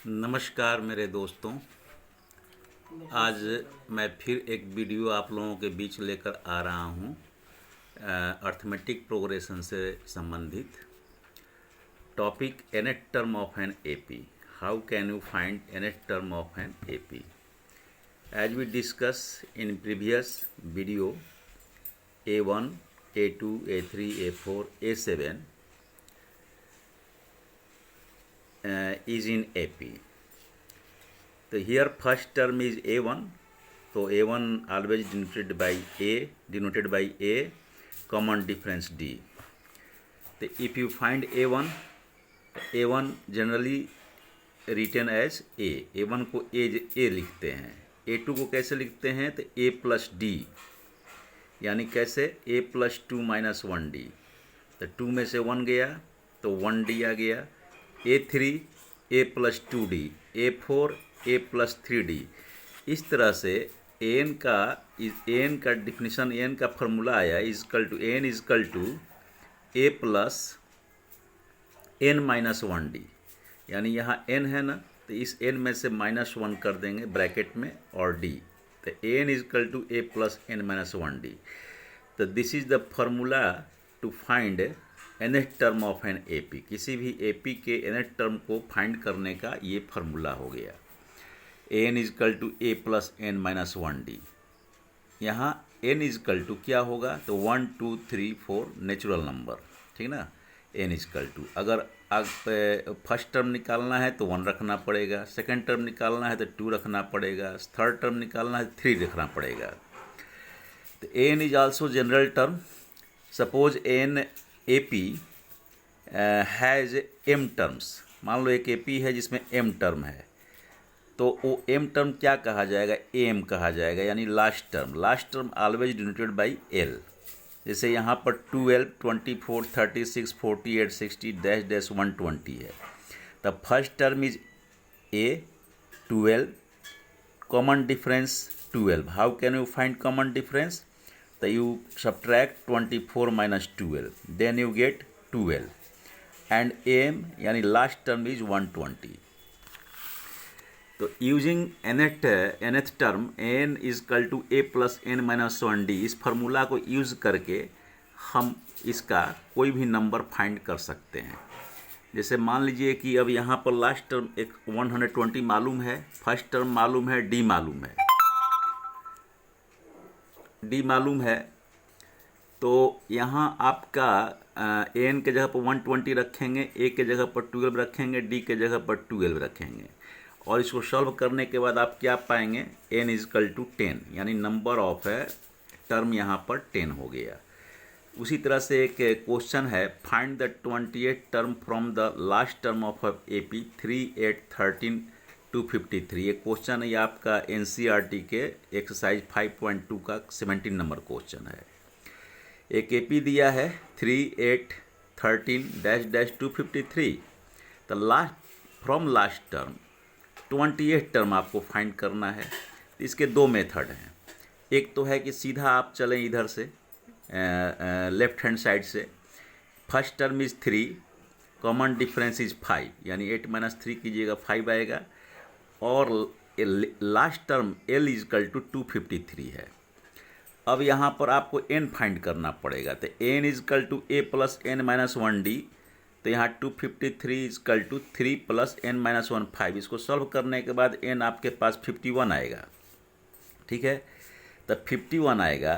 नमस्कार मेरे दोस्तों। आज मैं फिर एक वीडियो आप लोगों के बीच लेकर आ रहा हूँ अर्थमेटिक प्रोग्रेशन से संबंधित। Topic nth term of an AP. How can you find nth term of an AP? As we discuss in previous video, A1, A2, A3, A4, A7 is in AP. So here first term is A1, so A1 always denoted by A, common difference D. So if you find A1 generally written as A1 को A लिखते हैं। A2 को कैसे लिखते हैं? तो A plus D, यानी कैसे? A plus 2 minus 1D। तो 2 में से 1 गया तो 1D आ गया। A3 A plus 2D, A4 A plus 3D। इस तरह से एन का डिफिनीशन, एन का फॉर्मूला आया n equal to a plus n minus 1D। यानी यहाँ एन है ना, तो इस एन में से -1 कर देंगे ब्रैकेट में और डी, तो n equal to a plus n minus 1D। तो this is the formula to find nth term of an AP. किसी भी एपी के nth टर्म को फाइंड करने का ये फार्मूला हो गया। N equal to a plus n minus 1D। यहाँ एन इजकल टू क्या होगा? तो 1 2 3 4 नेचुरल नंबर, ठीक ना। एन इजकल टू अगर फर्स्ट टर्म निकालना है तो 1 रखना पड़ेगा, सेकेंड टर्म निकालना है तो 2 रखना पड़ेगा, थर्ड टर्म निकालना है तो 3 रखना पड़ेगा। तो n is also general term. Suppose an AP has m terms. मान लो एक एपी है जिसमें एम टर्म है, तो वो एम टर्म क्या कहा जाएगा? एम कहा जाएगा, यानी last term. Last term always denoted by L. जैसे यहाँ पर 12, 24, 36, 48, 60 डैश डैश 120 है। The first term is a 12, common difference 12। How can you find common difference? तो you subtract 24 minus 12, then you get 12, and m यानी last term is 120। तो using nth term n equal to a plus n minus 1D, इस formula को use करके हम इसका कोई भी नंबर फाइंड कर सकते हैं। जैसे मान लीजिए कि अब यहाँ पर लास्ट टर्म एक 120 मालूम है, फर्स्ट टर्म मालूम है, डी मालूम है, डी मालूम है। तो यहाँ आपका एन के जगह पर 120 रखेंगे, ए के जगह पर 12 रखेंगे, डी के जगह पर 12 रखेंगे, और इसको सॉल्व करने के बाद आप क्या पाएंगे? एन इजकल टू 10, यानी नंबर ऑफ है टर्म यहाँ पर 10 हो गया। उसी तरह से एक क्वेश्चन है, find the 28 term from the last term of AP 3, 8, 13, 253। ये क्वेश्चन है, ये आपका एनसीईआरटी के एक्सरसाइज 5.2 का 17 नंबर क्वेश्चन है। एक एपी दिया है 3, 8, 13 डैश डैश 253। तो फ्रॉम लास्ट टर्म 28 टर्म आपको फाइंड करना है। तो इसके दो मेथड हैं। एक तो है कि सीधा आप चलें इधर से लेफ्ट हैंड साइड से। First term is 3, common difference is 5, यानी 8 माइनस 3 कीजिएगा 5 आएगा, और last term L equal to 253 है। अब यहाँ पर आपको n फाइंड करना पड़ेगा। तो n equal to a plus n minus 1D। तो यहाँ 253 equal to 3 plus n minus 1 5। इसको सॉल्व करने के बाद n आपके पास 51 आएगा, ठीक है। तो 51 आएगा।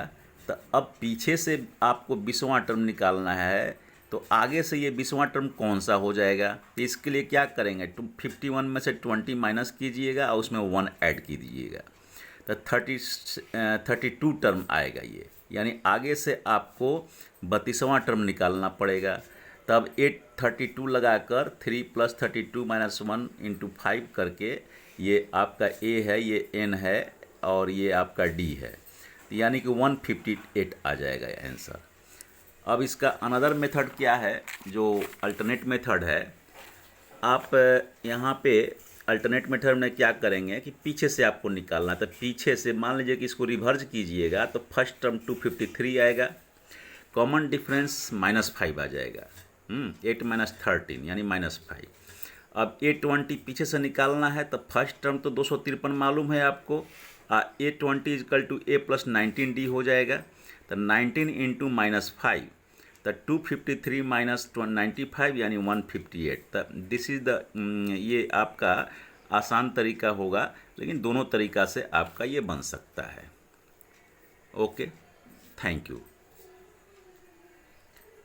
तो अब पीछे से आपको 20वां टर्म निकालना है, तो आगे से ये 20वां टर्म कौन सा हो जाएगा? तो इसके लिए क्या करेंगे? 51 में से 20 माइनस कीजिएगा और उसमें 1 ऐड कीजिएगा, तो 32 टर्म आएगा ये। यानी आगे से आपको 32वां टर्म निकालना पड़ेगा। तब 832 लगाकर 3 प्लस 32 माइनस 1 इंटू 5 करके ये आपका ए है, ये एन है, और ये आपका डी है। यानी कि 158 आ जाएगा आंसर। अब इसका अनदर मेथड क्या है, जो अल्टरनेट मेथड है। आप यहाँ पे अल्टरनेट मेथड में क्या करेंगे कि पीछे से आपको निकालना है। तो पीछे से मान लीजिए कि इसको रिवर्स कीजिएगा, तो फर्स्ट टर्म 253 आएगा, कॉमन डिफरेंस -5 आ जाएगा, 8 माइनस 13 यानी -5। अब A20 पीछे से निकालना है, तो फर्स्ट टर्म तो 253 मालूम है आपको, A20 is equal to A plus 19D हो जाएगा। तो 19 इंटू -5, तो 253 माइनस 95 यानी 158। तो दिस इज़ द, ये आपका आसान तरीका होगा, लेकिन दोनों तरीका से आपका ये बन सकता है। Okay, thank you.